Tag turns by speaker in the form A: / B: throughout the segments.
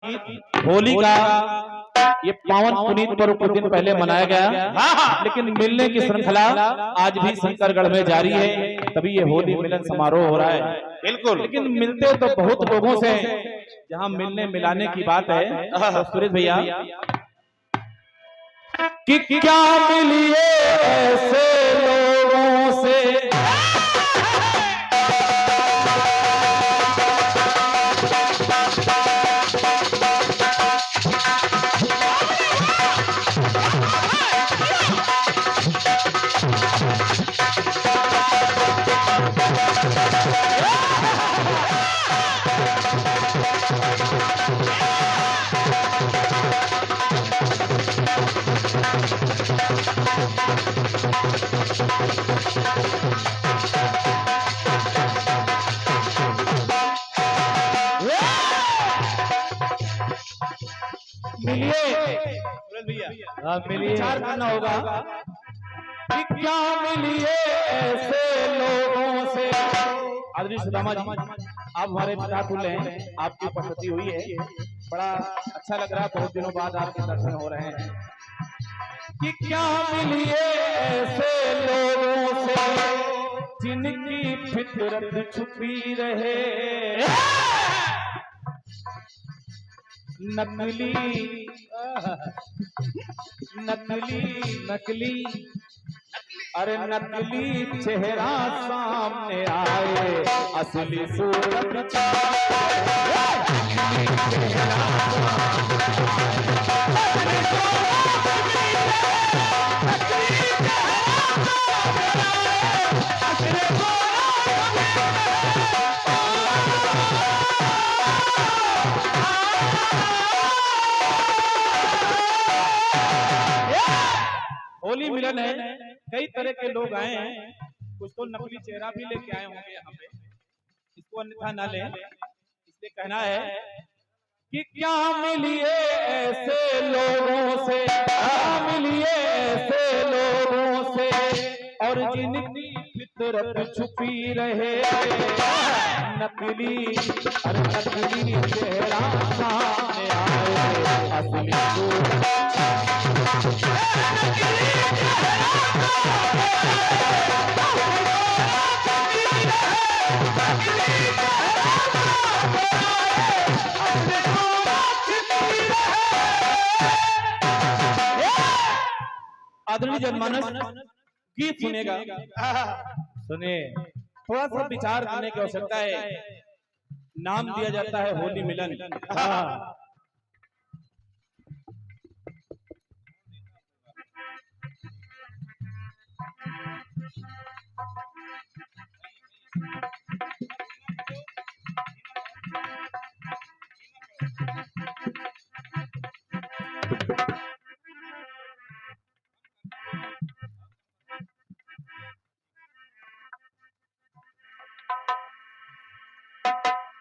A: होली का ये पावन पुनीत पर्व कुछ दिन पहले मनाया गया, लेकिन मिलने की श्रृंखला आज भी शंकरगढ़ में जारी है। तभी ये होली मिलन समारोह हो रहा है।
B: बिल्कुल।
A: लेकिन मिलते तो बहुत लोगों से, जहां मिलने मिलाने की बात है तो सुरेश भैया कि क्या मिलिए ऐसे लोगों से मिलिए विचार करना होगा कि क्या मिलिए ऐसे लोगों से। आदरणीय सुदामा जी, आप हमारे पिता तुल्य हैं, आपकी उपस्थिति हुई है, बड़ा अच्छा लग रहा है। बहुत दिनों बाद आपके दर्शन हो रहे हैं। कि क्या मिलिए ऐसे लोगों से जिनकी फितरत छुपी रहे, नकली नकली नकली अरे नकली चेहरा सामने आए, असली सूरत होली मिलन है। कई तरह के लोग आए हैं, कुछ तो नकली चेहरा भी लेके आए होंगे यहाँ पे, इसको अन्यथा ना लें। इसलिए कहना है कि क्या मिलिए ऐसे लोगों से, मिलिए ऐसे लोगों से और जिनकी फितरत छुपी रहे, नकली अरे नकली चेहरा सामने आए, असली आदरणीय जनमानस गीत सुनेगा। सुनिए, थोड़ा सा विचार करने की आवश्यकता है। नाम दिया जाता है होली मिलन।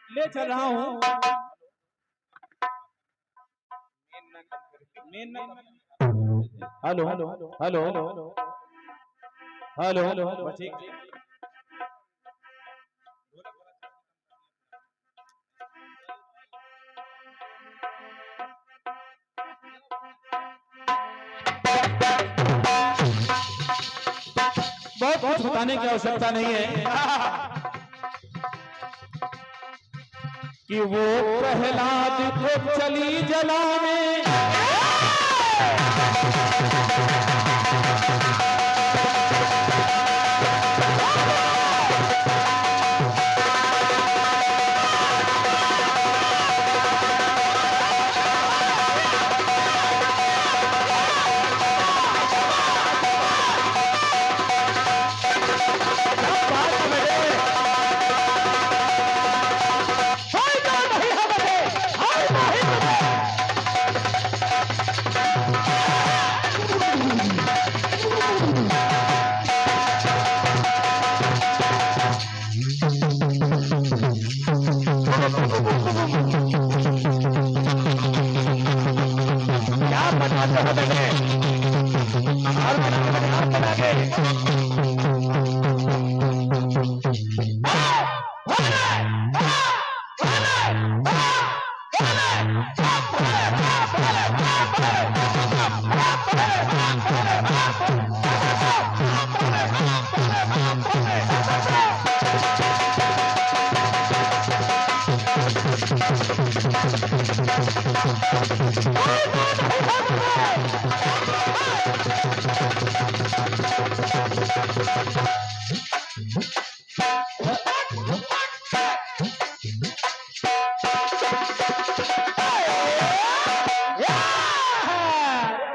A: ले चल रहा हूँ hello hello hello hello hello ठीक। बहुत कुछ बताने की आवश्यकता नहीं है कि वो प्रहलाद को चली जलाने,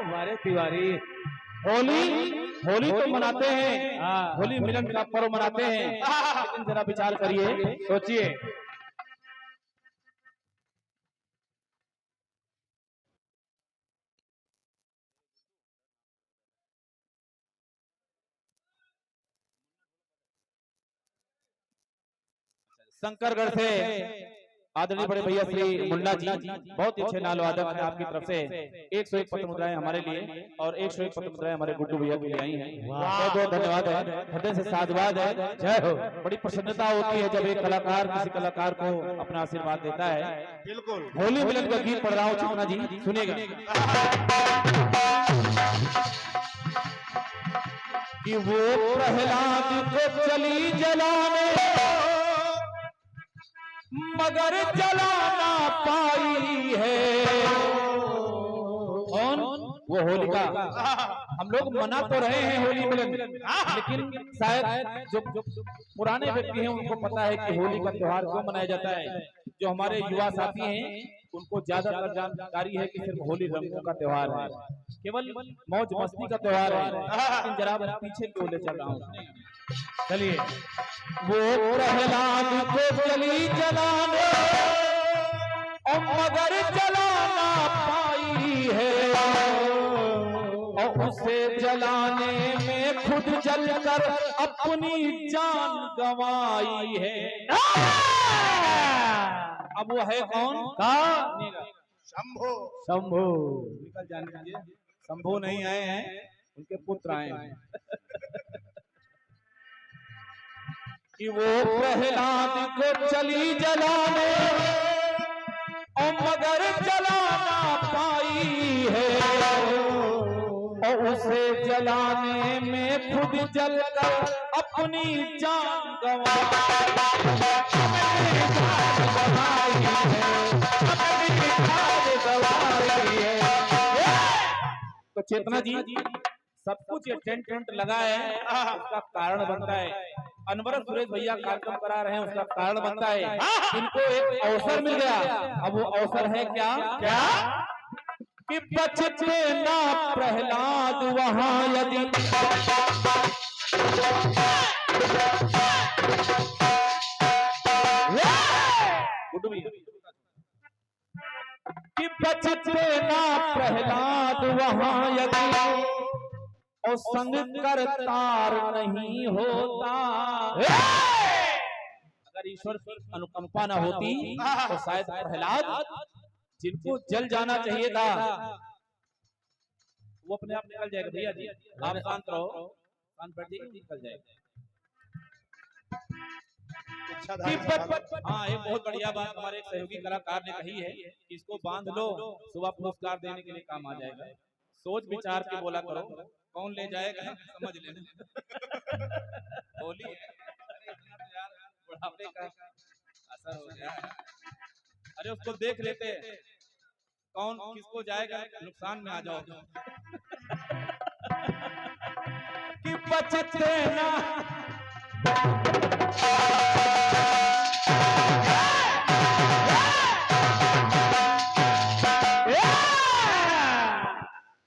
A: हमारे तिवारी होली होली तो मनाते हैं, होली मिलन का पर्व मनाते हैं, लेकिन जरा विचार करिए, सोचिए, शंकरगढ़ से आदरणीय बड़े भैया श्री मुन्ना जी बहुत ही अच्छे नाल वादक हैं, आपकी तरफ से 101 पत्र मुद्राएं हमारे लिए और 101 पत्र मुद्राएं हमारे गुड्डू भैया के लिए आई हैं। बहुत बहुत धन्यवाद है, हृदय से साधुवाद है, जय हो। बड़ी प्रसन्नता होती है जब एक कलाकार किसी कलाकार को अपना आशीर्वाद देता है।
B: बिल्कुल
A: होली मिलन का गीत पढ़ रहा हूँ चिकना जी, सुनिएगा। कि वो प्रहलाद को चली जलाने मगर जला ना पाई है। कौन? वो होलिका। हम लोग मना तो रहे हैं होली मिलन, लेकिन शायद जो पुराने व्यक्ति हैं उनको पता है कि होली का त्योहार क्यों मनाया जाता है। जो हमारे युवा साथी हैं उनको ज्यादातर जानकारी है कि सिर्फ होली रंगों का त्योहार है, केवल मौज मस्ती का त्योहार है। लेकिन जरा पीछे क्यों ले चल रहा हूँ, चलिए। वो प्रहलाद को चली जलाने और मगर जला ना पाई है, और उसे जलाने में खुद जलकर अपनी जान गंवाई है। अब वो है कौन? शंभो। शंभो निकल जाने दीजिए, शंभो नहीं आए हैं, उनके पुत्र आए हैं। कि वो प्रहलाद को चली जलाने और मगर जला ना पाई है, और उसे जलाने में खुद जलकर अपनी जान गंवाई है। तो चेतना जी सब कुछ ये टेंट टेंट लगा है, उसका कारण बनता है अनवरत सुरेश भैया कार्यक्रम करा रहे हैं, उसका कारण बनता है इनको एक अवसर मिल गया। अब वो अवसर है क्या? क्या कि बचते ना प्रहलाद वहां यदि कि बचते ना प्रहलाद वहां यदि और संग करतार नहीं होता। अगर ईश्वर की अनुकंपा न होती तो शायद प्रहलाद जिनको जल जाना चाहिए था वो अपने आप निकल जाएगा। भैया जी आप शांत रहो, शांत बैठ जाइए, निकल जाएगा। हाँ एक बहुत बढ़िया बात हमारे एक सहयोगी कलाकार ने कही है कि इसको बांध लो, सुबह पुरस्कार देने के लिए काम आ जाएगा। सोच विचार के बोला करो, कौन ले जाएगा समझ लेना। होली बुढ़ापे का असर हो गया। अरे उसको देख लेते कौन किसको जाएगा, नुकसान में आ जाओ। कि बचते ना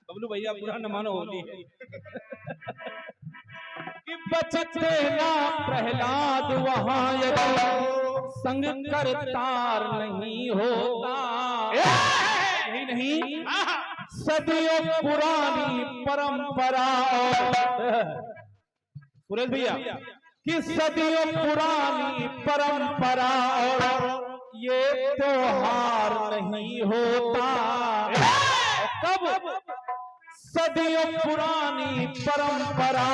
A: बबलू भैया बुरा न मानो होली कि बचते ना प्रहलाद वहां यदि संग करतार नहीं होता। नहीं सदियों पुरानी परंपरा सुरेश भैया कि सदियों पुरानी परंपरा और ये त्योहार नहीं होता। कब? सदियों पुरानी परंपरा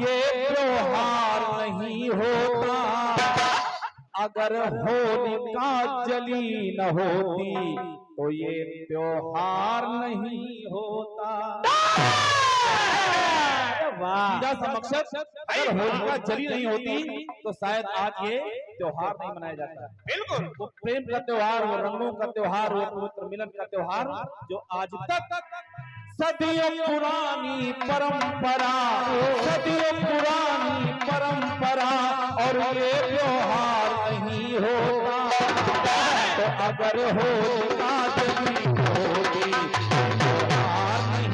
A: ये त्योहार नहीं होता। अगर होलिका जली न होती तो ये त्योहार नहीं होता। सीधा सा मकसद, अगर होलिका जली नहीं होती तो शायद आज ये त्योहार नहीं मनाया जाता है।
B: बिल्कुल
A: वो प्रेम का त्योहार, वो रंगों का त्योहार, वो पवित्र मिलन का त्योहार जो आज तक सदियों पुरानी परंपरा, सदियों पुरानी परंपरा, और ये त्योहार नहीं होता तो अगर होता जल्दी होगी त्योहार नहीं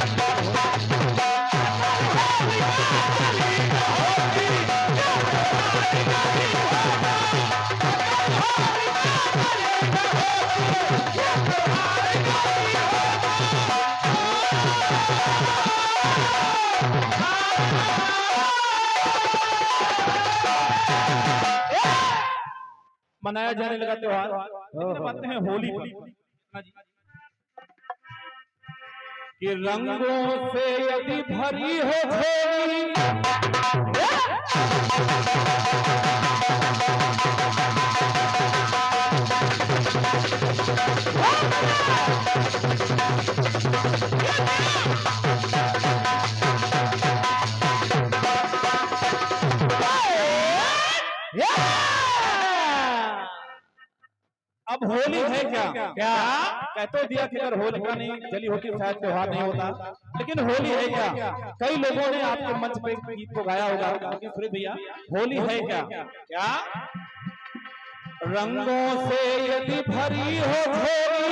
A: मनाया जाने लगा त्योहार। लेकिन बातें हैं होली कि रंगों से यदि भरी हो झोली, अब होली है क्या? क्या कह तो दिया कि अगर होलिका नहीं जली होती शायद त्योहार नहीं होता, लेकिन होली है क्या? कई लोगों ने आपके मंच पे गीत को गाया होगा, लेकिन सुरेश भैया होली है क्या? क्या रंगों से यदि भरी हो झोली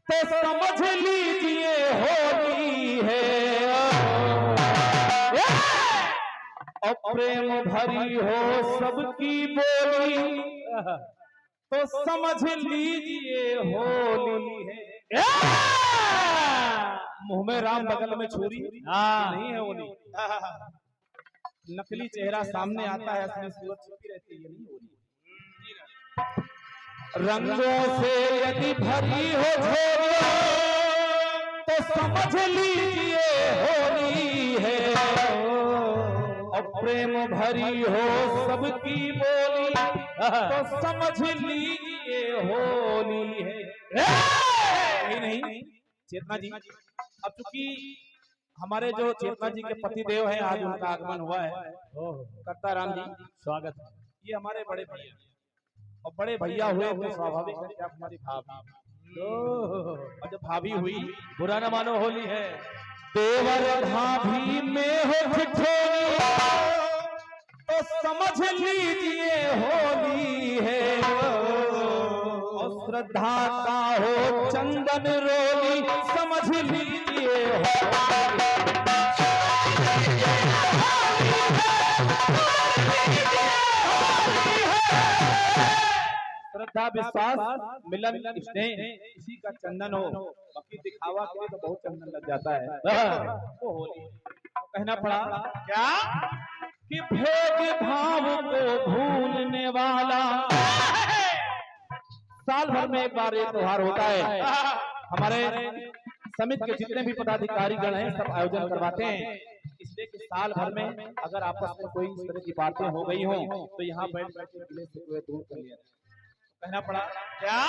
A: तो समझ लीजिए होली है, और प्रेम भरी हो सबकी बोली तो समझ लीजिए होली है। मुंह में राम बगल में छुरी नहीं है होली। नकली चेहरा सामने आता है, असली सूरत छुपी रहती है, नहीं होली। रंगों से यदि भरी हो झोली तो समझ लीजिए होली है, और प्रेम भरी हो सबकी बोली तो समझ लीजिए होली है। नहीं नहीं चेतना जी, अब चूंकि हमारे जो चेतना जी के पति देव हैं, आज उनका आगमन हुआ है, करता राम जी स्वागत। ये हमारे बड़े भैया, और बड़े भैया हुए तो स्वाभाविक है कि आप हमारी भाभी, और जब भाभी हुई बुरा न मानो होली है। देवर भाभी में हो ठिठोली तो समझ लीजिए होली है, और श्रद्धा का हो चंदन रोली समझ लीजिए होली। श्रद्धा विश्वास मिलन स्नेह इसी का चंदन हो, बाकी दिखावा के लिए तो बहुत चंदन लग जाता है। वो होली तो कहना पड़ा क्या कि भेद भाव को भूलने वाला, साल भर में एक बार ये त्योहार होता है। हमारे समिति के जितने भी पदाधिकारी गण हैं सब आयोजन करवाते हैं, इसलिए कि साल भर में अगर आपस में कोई इस तरह की बातें हो गई हो तो यहाँ बैठ के गिले शिकवे दूर कर लिया। कहना पड़ा क्या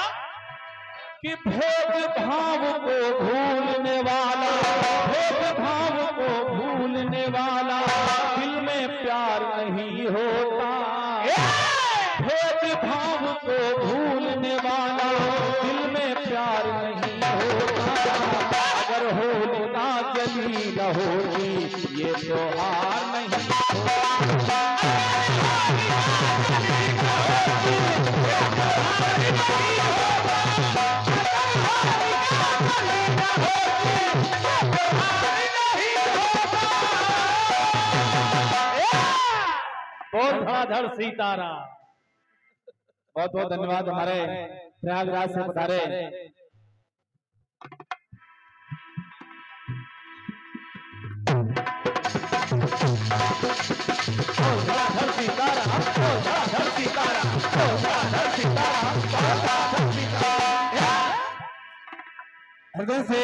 A: कि भेद भाव को भूलने वाला, भेद भाव को भूलने वाला दिल में प्यार नहीं होता, भेद भाव को भूलने वाला दिल में प्यार नहीं होता, अगर होलिका जली न होती ये त्योहार नहीं होता। धर सीताराम। बहुत बहुत धन्यवाद हमारे प्रयागराज से पधारे हृदय से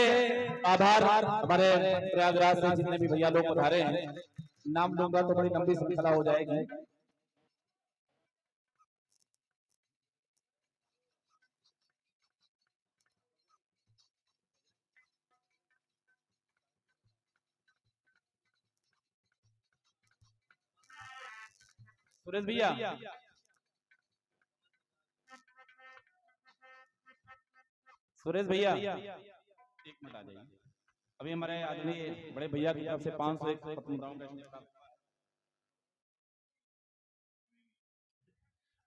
A: आभार। हमारे प्रयागराज से जितने भी भैया लोग पधारे हैं, नाम लूंगा तो बड़ी लंबी श्रृंखला हो जाएगी। सुरेश भैया सुरेश भैया एक मिनट आ जाइए। अभी हमारे आदरणीय बड़े भैया की तरफ से 501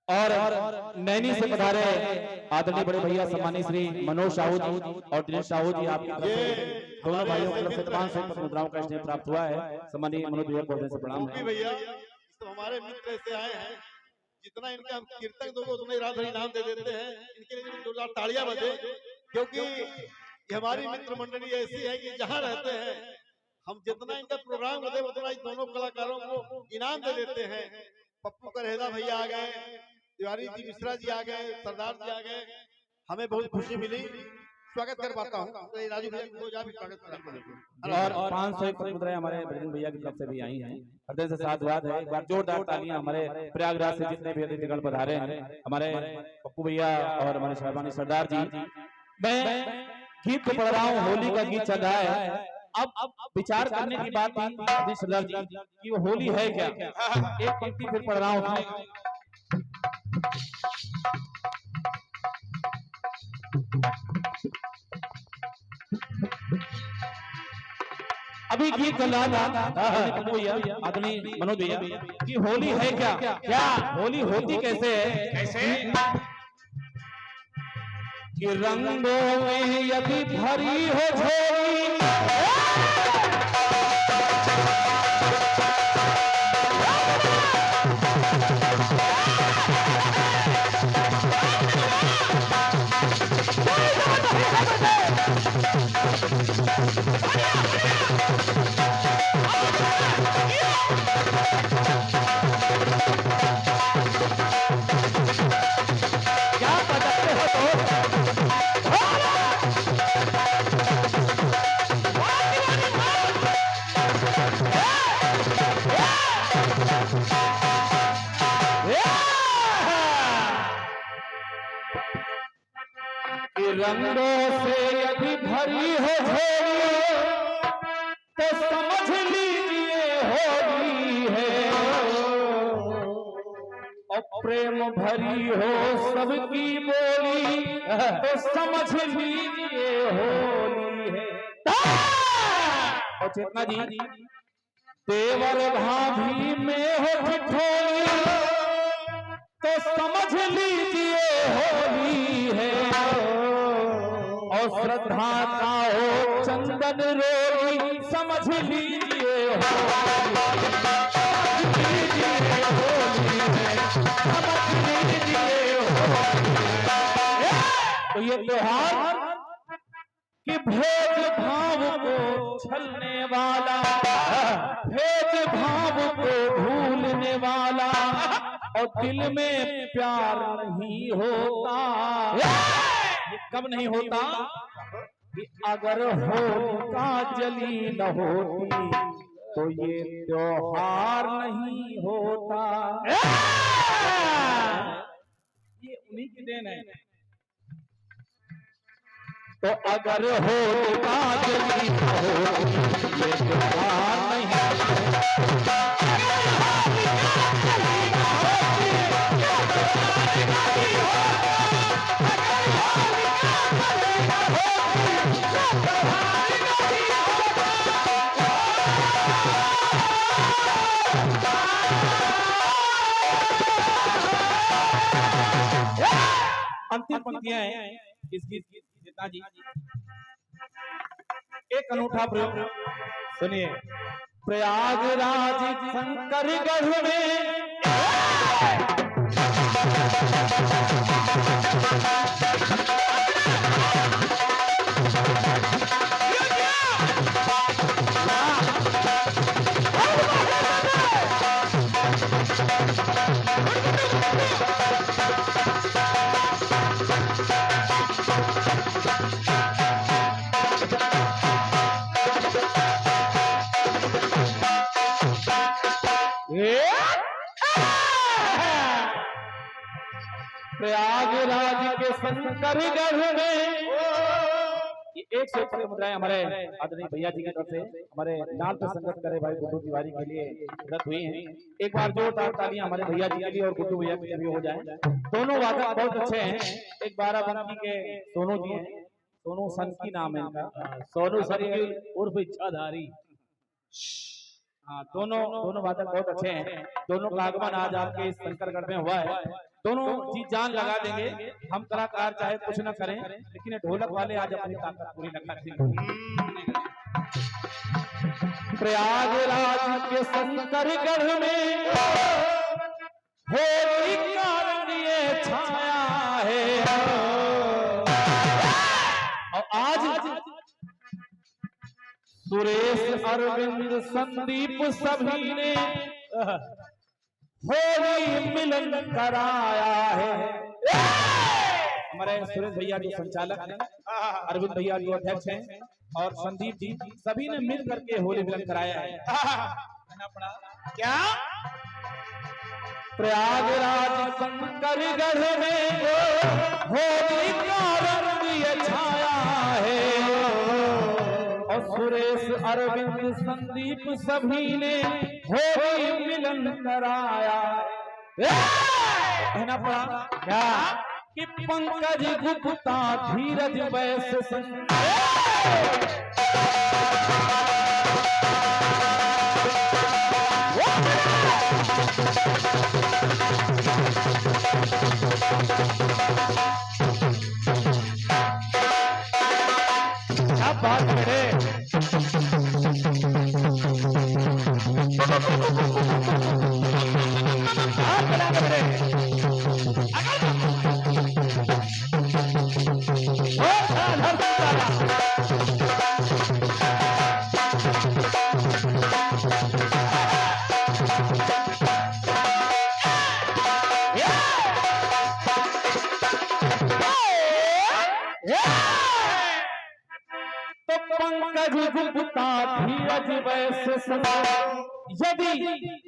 A: और नैनी से पधारे आदरणीय बड़े भैया सम्मानित श्री मनोज साहू जी और दिनेश साहू जी आपकी तरफ से दोनों भाइयों की तरफ से 501 मुद्राओं का स्नेह प्राप्त हुआ है। सम्मानीय मनोज भैया को से प्रणाम है।
B: भैया तो हमारे मित्र ऐसे आए हैं, जितना इनका हम कीर्तन दोगे उतना ही राधा इनाम दे देते हैं। इनके लिए जोरदार तालियां बजे, क्योंकि ये हमारी मित्र मंडली ऐसी है कि जहाँ रहते हैं हम जितना इनका प्रोग्राम होते उतना ही दोनों कलाकारों को इनाम दे देते हैं। पप्पू करहेदा भैया आ गए, तिवारी जी मिश्रा जी आ गए, सरदार जी आ गए, हमें बहुत खुशी मिली। स्वागत कर पाता हूँ तो राजू भैया को जा भी स्वागत कर।
A: और 501 मुद्राएं हमारे बजरंग भैया की तरफ से भी आई हैं। हृदय से साधुवाद है। एक बार जोरदार तालियां हमारे प्रयागराज से जितने भी अतिथिगण पधारे हैं, हमारे पप्पू भैया और हमारे साहबानी सरदार जी। मैं गीत पढ़ रहा हूँ, होली का गीत चल रहा है। अब विचार करने की बात थी सरदार जी कि वो होली है क्या। एक पंक्ति फिर पढ़ रहा हूँ। अभी गीत चल रहा था आदरणीय मनोज भैया कि होली है क्या, क्या होली होती कैसे है, कैसे कि रंगों में यदि भरी हो झोली रंगों से यदि भरी हो झोली तो समझ लीजिए होली है, और प्रेम भरी हो सबकी बोली तो समझ लीजिए होली है। और चेतना जी देवर भाभी में हो ठिठोली तो समझ लीजिए होली है, और श्रद्धा का हो चंदन रोली समझ लीजिए होली है, समझ लीजिए होली। तो ये त्योहार कि भेदभाव को छलने वाला, भेदभाव को भूलने वाला, और दिल में प्यार नहीं होता। ये कब नहीं होता कि अगर होलिका जली न होती तो ये त्योहार नहीं होता। ये उन्हीं की देन है। तो अगर होलिका जली न होती ये त्योहार नहीं होता। अंतिम पंक्तियां हैं इस गीत की। जितना जी एक अनूठा प्रयोग सुनिए। प्रयागराज शंकरगढ़ में प्रयागराज के शंकरगढ़ में एक से एक मुद्राएं हमारे आदरणीय भैया जी की तरफ से हमारे नाल पे संगत करे भाई गुड्डू तिवारी के लिए रद्द हुई हैं। एक बार जोरदार तालियां हमारे भैया जी के लिए और गुड्डू भैया के लिए भी हो जाए। दोनों वादक बहुत अच्छे हैं। एक 12 बंकी के सोनू जी हैं, सोनू सनकी नाम है इनका।
C: सोनू सनकी उर्फ इच्छाधारी।
A: हाँ, दोनों वादक बहुत अच्छे हैं। दोनों का आगमन आज आपके इस शंकरगढ़ में हुआ है। दोनों जी जान लगा देंगे। हम कलाकार चाहे कुछ न करें, लेकिन ढोलक वाले आज अपनी ताकत पूरी लगा देंगे। प्रयागराज के शंकरगढ़ में होली का रंग ये छाया है, और आज सुरेश अरविंद संदीप सभी ने होली मिलन कराया है। हमारे सुरेश भैया जो संचालक हैं, अरविंद भैया जो अध्यक्ष हैं, और संदीप जी सभी ने मिल करके होली मिलन कराया है। क्या प्रयागराज शंकरगढ़ में होली का रंग ये छाया है, और सुरेश अरविंद संदीप सभी ने होली मिलन कराया। कहना पड़ा क्या कि पंकज गुप्ता धीरज वैश्य क्या बात है। तो पंकज गुप्ता धीरज वैश्य यदि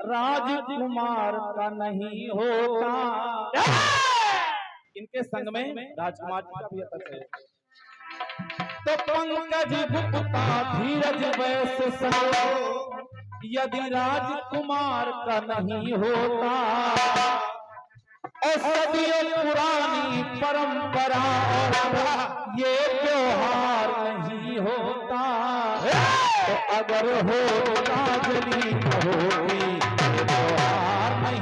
A: राजकुमार का नहीं होता, इनके संग में राजकुमार जी का भी अतः है। तो पंकज गुप्ता धीरज वैश्य यदि राजकुमार का नहीं होता, सदियों पुरानी परंपरा और ये त्योहार नहीं होता, तो अगर होता जली होगी ये त्योहार नहीं।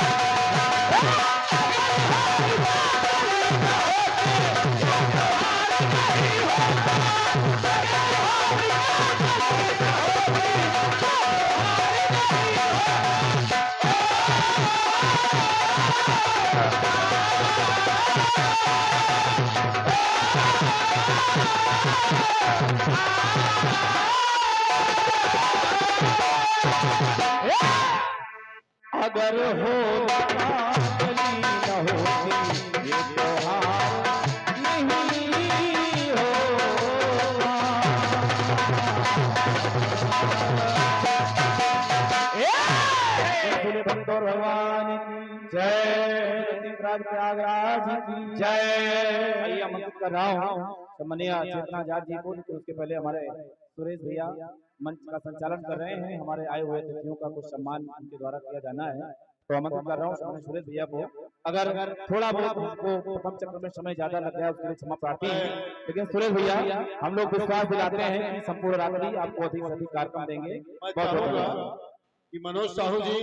A: अगर होता जली न होती ये त्योहार नहीं होता। बोले भक्तों भगवान की जय, राज प्रयागराज की जय। भैया मंत्र कर रहा हूँ सम्मानीय चेतना जाट जी को, उसके पहले हमारे सुरेश भैया मंच का संचालन कर रहे हैं। हमारे आए हुए अतिथियों का कुछ सम्मान उनके द्वारा किया जाना है, तो आमंत्रित कर रहा हूँ सुरेश भैया को। अगर थोड़ा बहुत उनको प्रथम चक्र में समय ज्यादा लग गया उसके लिए क्षमा प्रार्थी है, लेकिन सुरेश भैया हम लोग विश्वास दिलाते हैं कि संपूर्ण रात्रि आपको अधिक से अधिक कार्यक्रम देंगे।
B: मनोज साहू जी